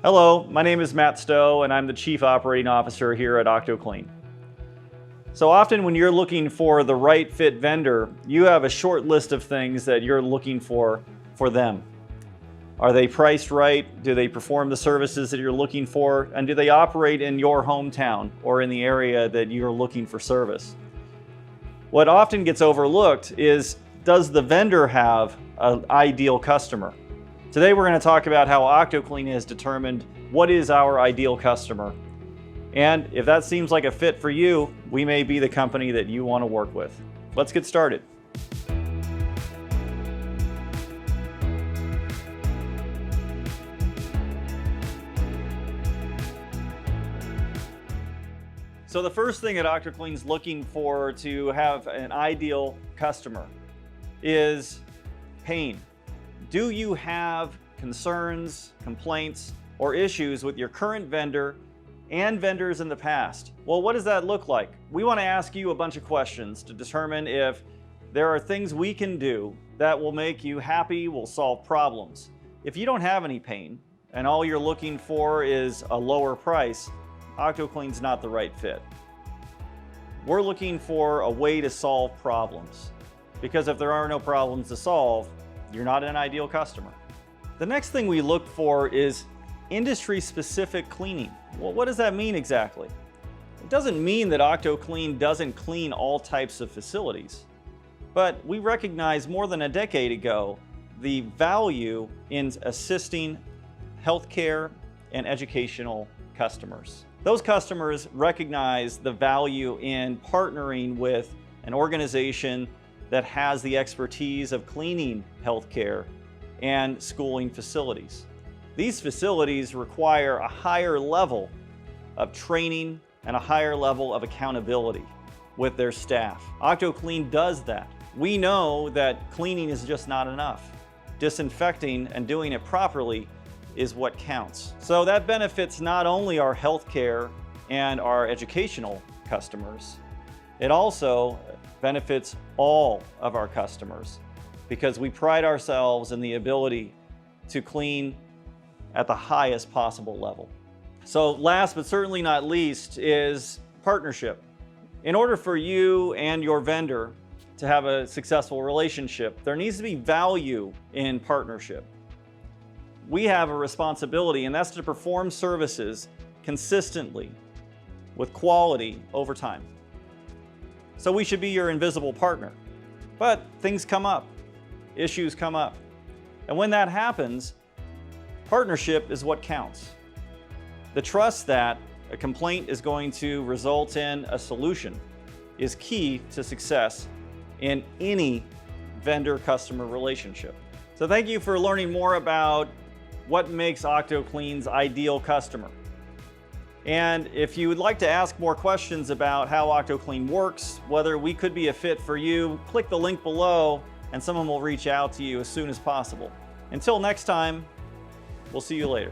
Hello, my name is Matt Stowe and I'm the Chief Operating Officer here at OctoClean. So often when you're looking for the right fit vendor, you have a short list of things that you're looking for them. Are they priced right? Do they perform the services that you're looking for? And do they operate in your hometown or in the area that you're looking for service? What often gets overlooked is, does the vendor have an ideal customer? Today we're going to talk about how OctoClean has determined what is our ideal customer. And if that seems like a fit for you, we may be the company that you want to work with. Let's get started. So the first thing that OctoClean's looking for to have an ideal customer is pain. Do you have concerns, complaints, or issues with your current vendor and vendors in the past? Well, what does that look like? We want to ask you a bunch of questions to determine if there are things we can do that will make you happy, will solve problems. If you don't have any pain and all you're looking for is a lower price, OctoClean's not the right fit. We're looking for a way to solve problems, because if there are no problems to solve, you're not an ideal customer. The next thing we look for is industry-specific cleaning. Well, what does that mean exactly? It doesn't mean that OctoClean doesn't clean all types of facilities, but we recognized more than a decade ago the value in assisting healthcare and educational customers. Those customers recognize the value in partnering with an organization that has the expertise of cleaning healthcare and schooling facilities. These facilities require a higher level of training and a higher level of accountability with their staff. OctoClean does that. We know that cleaning is just not enough. Disinfecting and doing it properly is what counts. So that benefits not only our healthcare and our educational customers, it also benefits all of our customers, because we pride ourselves in the ability to clean at the highest possible level. So last but certainly not least is partnership. In order for you and your vendor to have a successful relationship, there needs to be value in partnership. We have a responsibility, and that's to perform services consistently with quality over time. So we should be your invisible partner. But things come up, issues come up. And when that happens, partnership is what counts. The trust that a complaint is going to result in a solution is key to success in any vendor-customer relationship. So thank you for learning more about what makes OctoClean's ideal customer. And if you would like to ask more questions about how OctoClean works, whether we could be a fit for you, click the link below and someone will reach out to you as soon as possible. Until next time, we'll see you later.